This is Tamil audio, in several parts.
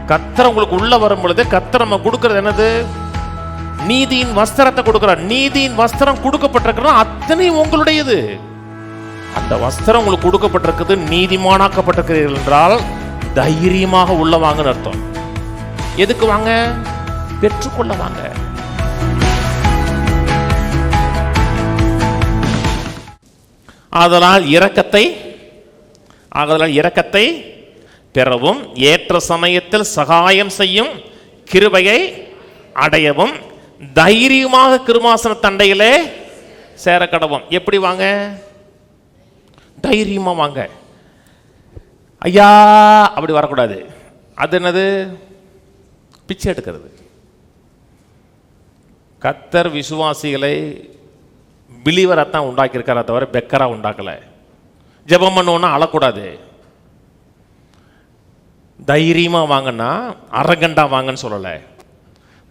கர்த்தர் உங்களுக்கு உள்ள வரும் பொழுது கர்த்தர் நம்ம கொடுக்கிறது என்னது? நீதியின் வஸ்திரத்தை கொடுக்கிறார். நீதியின் வஸ்திரம் கொடுக்கப்பட்டிருக்கிற அத்தனை உங்களுடையது. அந்த வஸ்திரம் உங்களுக்கு கொடுக்கப்பட்டிருக்குது. நீதிமானாக்கப்பட்டிருக்கிறீர்கள் என்றால் தைரியமாக உள்ள வாங்கன்னு அர்த்தம். எதுக்கு வாங்க? பெற்றுக்கொள்ள வாங்க. ஆதலால் இரக்கத்தை பெறவும் ஏற்ற சமயத்தில் சகாயம் செய்யும் கிருபையை அடையவும் தைரியமாக கிருபாசன தண்டையிலே சேர கடவும். எப்படி வாங்க? தைரியமா வாங்க. ஐயா அப்படி வரக்கூடாது. அது என்னது? பிச்சை எடுக்கிறது. கர்த்தர் விசுவாசிகளை பிலீவராத்தான் உண்டாக்கியிருக்கார தவிர பெக்கரா உண்டாக்கல. ஜெபம் பண்ணுவோன்னா அழக்கூடாது. தைரியமா வாங்கன்னா அரகண்டா வாங்கன்னு சொல்லலை.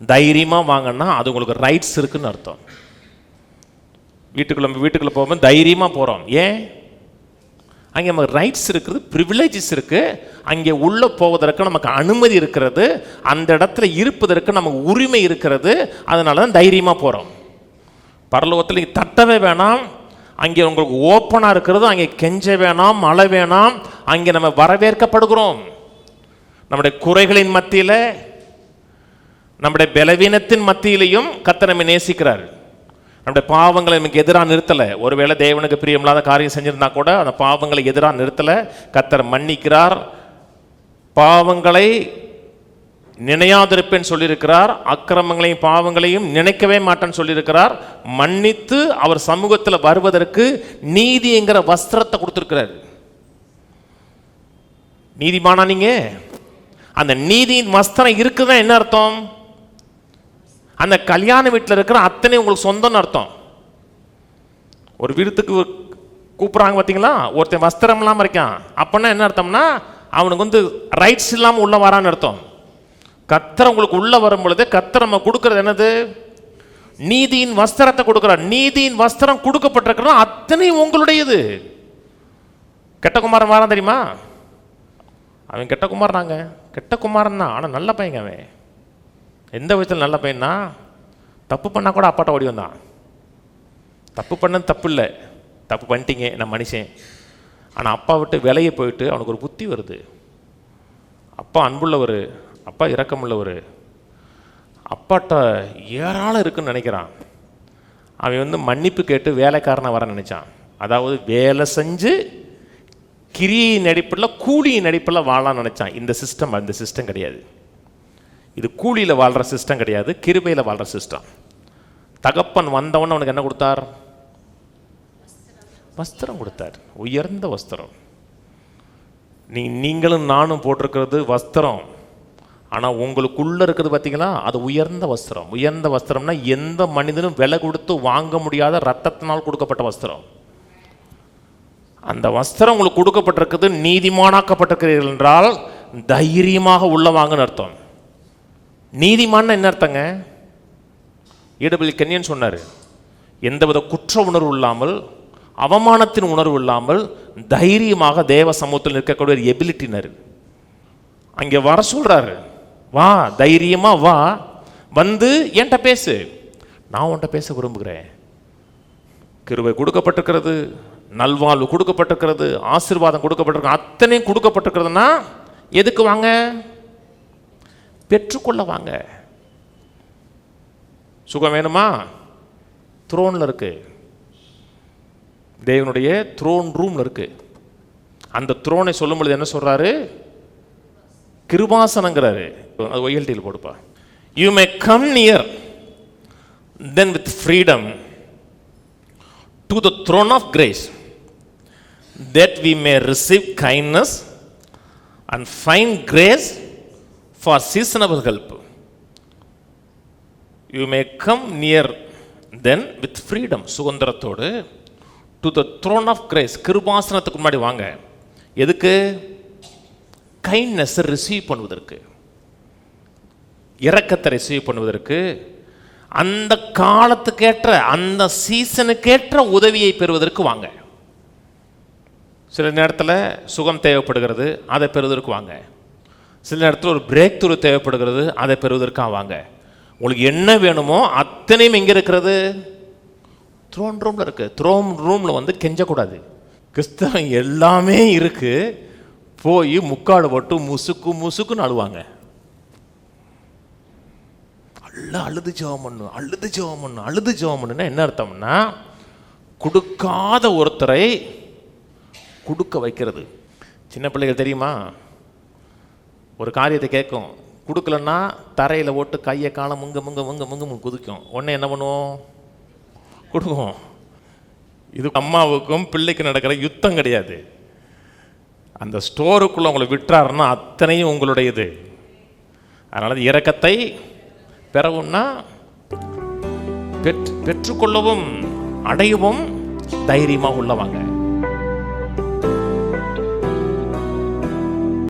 தைரியமா வாங்கன்னா அது உங்களுக்கு ரைட்ஸ் இருக்குன்னு அர்த்தம். வீட்டுக்குள்ள போகும்போது தைரியமா போறோம். ஏன்? அங்கே நமக்கு ரைட்ஸ் இருக்குது, ப்ரிவிலேஜஸ் இருக்கு. அங்கே உள்ள போவதற்கு நமக்கு அனுமதி இருக்கிறது. அந்த இடத்துல இருப்பதற்கு நமக்கு உரிமை இருக்கிறது. அதனால தான் தைரியமா போறோம். பரலோகத்தில் நீங்கள் தட்டவே வேணாம். அங்கே உங்களுக்கு ஓப்பனாக இருக்கிறது. அங்கே கெஞ்ச வேணாம், மழை வேணாம். அங்கே நம்ம வரவேற்கப்படுகிறோம். நம்முடைய குறைகளின் மத்தியில், நம்முடைய பலவீனத்தின் மத்தியிலையும் கர்த்தர் நம்மை நேசிக்கிறார். நம்முடைய பாவங்களை நமக்கு எதிராக நிறுத்தலை. ஒருவேளை தேவனுக்கு பிரியமில்லாத காரியம் செஞ்சிருந்தா கூட அந்த பாவங்களை எதிராக நிறுத்தலை. கர்த்தர் மன்னிக்கிறார். பாவங்களை நினையாதிருப்பேன்னு சொல்லியிருக்கிறார். அக்கிரமங்களையும் பாவங்களையும் நினைக்கவே மாட்டேன்னு சொல்லியிருக்கிறார். மன்னித்து அவர் சமூகத்தில் வருவதற்கு நீதிங்கிற வஸ்திரத்தை கொடுத்திருக்கிறார். நீதிமானா நீங்க? அந்த நீதியின் வஸ்திரம் இருக்குதான் என்ன அர்த்தம்? அந்த கல்யாண வீட்டில் இருக்கிற அத்தனை உங்களுக்கு சொந்தம்னு அர்த்தம். ஒரு விருத்துக்கு கூப்பிட்றாங்க பார்த்தீங்களா, ஒருத்தன் வஸ்திரம் இல்லாமல் இருக்கான். அப்படின்னா என்ன அர்த்தம்னா அவனுக்கு ரைட்ஸ் இல்லாமல் உள்ள வரான்னு அர்த்தம். கர்த்தர் உங்களுக்கு உள்ள வரும் பொழுது கர்த்தர் நம்ம கொடுக்கறது என்னது? நீதியின் வஸ்திரத்தை கொடுக்கிறார். நீதியின் வஸ்திரம் கொடுக்கப்பட்டிருக்கிற அத்தனை உங்களுடையது. கெட்ட குமாரன் வாரான் தெரியுமா? அவன் கெட்ட குமாரனாங்க. கெட்ட குமாரன் தான், ஆனால் நல்ல பையங்க. அவன் எந்த விதத்தில் நல்ல பையனா? தப்பு பண்ணால் கூட அப்பாட்ட ஓடி வந்தான். தப்பு பண்ணது தப்பு இல்லை, தப்பு பண்ணிட்டீங்க, நான் மனுஷன். ஆனால் அப்பா விட்டு விலையை போயிட்டு அவனுக்கு ஒரு புத்தி வருது. அப்பா அன்புள்ளவர், அப்பா இரக்கமுள்ளவர், அப்பாட்ட ஏராளம் இருக்குன்னு நினைக்கிறான். அவன் மன்னிப்பு கேட்டு வேலைக்காரனை வர நினைச்சான். அதாவது வேலை செஞ்சு கிரியின் அடிப்படையில் கூலியின் அடிப்படையில் வாழலாம்னு நினைச்சான். இந்த சிஸ்டம் அந்த சிஸ்டம் கிடையாது. இது கூலியில் வாழ்கிற சிஸ்டம் கிடையாது, கிருபையில் வாழ்கிற சிஸ்டம். தகப்பன் வந்தவன் அவனுக்கு என்ன கொடுத்தார்? வஸ்திரம் கொடுத்தார். உயர்ந்த வஸ்திரம். நீங்களும் நானும் போட்டிருக்கிறது வஸ்திரம். ஆனால் உங்களுக்குள்ள இருக்கிறது பார்த்தீங்களா, அது உயர்ந்த வஸ்திரம். உயர்ந்த வஸ்திரம்னா எந்த மனிதனும் விலை கொடுத்து வாங்க முடியாத ரத்தத்தினால் கொடுக்கப்பட்ட வஸ்திரம். அந்த வஸ்திரம் உங்களுக்கு கொடுக்கப்பட்டிருக்குது. நீதிமானாக்கப்பட்டிருக்கிறீர்கள் என்றால் தைரியமாக உள்ள வாங்கன்னு அர்த்தம். நீதிமான் என்ன அர்த்தங்க? ஈடபிள்யூ கென்யன் சொன்னார், எந்தவித குற்ற உணர்வு இல்லாமல், அவமானத்தின் உணர்வு இல்லாமல் தைரியமாக தேவ சமூகத்தில் இருக்கக்கூடிய ஒரு எபிலிட்டினர் அங்கே வர சொல்றாரு. வா, தைரியமா வா, வந்து என்கிட்ட பேசு, நான் உன்கிட்ட பேச விரும்புகிறேன். கிருபை கொடுக்கப்பட்டிருக்கிறது, நல்வாழ்வு கொடுக்கப்பட்டிருக்கிறது, ஆசீர்வாதம் கொடுக்கப்பட்டிருக்கிறது, அத்தனையும் கொடுக்கப்பட்டிருக்கிறதுனா எதுக்கு வாங்க? பெற்றுக்கொள்ள வாங்க. சுகம் வேணுமா? த்ரோன்ல இருக்கு. தேவனுடைய த்ரோன் ரூம்ல இருக்கு. அந்த த்ரோனை சொல்லும் பொழுது என்ன சொல்றாரு? கிருபாசனங்கிறாரு. அது ஒய்எல்டியில் கொடுப்பா. You may come near then with freedom to the throne of grace that we may receive kindness and find grace for seasonable help. You may come near then with freedom, சுதந்திரத்தோடு, to the throne of grace, கிருபாசனத்துக்கு முன்னாடி வாங்க. எதுக்கு? கைண்ட்னஸ் ரிசீவ் பண்ணுவதற்கு, இரக்கத்தை ரிசீவ் பண்ணுவதற்கு, அந்த காலத்துக்கேற்ற அந்த சீசனுக்கேற்ற உதவியை பெறுவதற்கு வாங்க. சில நேரத்தில் சுகம் தேவைப்படுகிறது, அதை பெறுவதற்கு வாங்க. சில இடத்துல ஒரு பிரேக் த்ரூ தேவைப்படுகிறது, அதை பெறுவதற்காக வாங்க. உங்களுக்கு என்ன வேணுமோ அத்தனையும் எங்கே இருக்கிறது? த்ரோன் ரூமில் இருக்குது. த்ரோன் ரூமில் வந்து கெஞ்சக்கூடாது. கிறிஸ்தவன் எல்லாமே இருக்கு, போய் முக்காடு போட்டு முசுக்கு முசுக்குன்னு அழுவாங்க. அழுது ஜெபம் பண்ணும், அழுது ஜெபம் பண்ணும், அழுது ஜெபம் பண்ணுன்னா என்ன அர்த்தம்னா, கொடுக்காத ஒருத்தரை கொடுக்க வைக்கிறது. சின்ன பிள்ளைகள் தெரியுமா, ஒரு காரியத்தை கேட்கும், கொடுக்கலன்னா தரையில் ஓட்டு கையை காலை முங்க முங்க முங்க முங்க குதிக்கும். உடனே என்ன பண்ணுவோம்? கொடுக்கும். இது அம்மாவுக்கும் பிள்ளைக்கு நடக்கிற யுத்தம் கிடையாது. அந்த ஸ்டோருக்குள்ள உங்களை விட்டுறாருன்னா அத்தனையும் உங்களுடையது. அதனால இரக்கத்தை பெறவும்னா பெற்றுக்கொள்ளவும் அடையவும் தைரியமாக உள்ளவாங்க.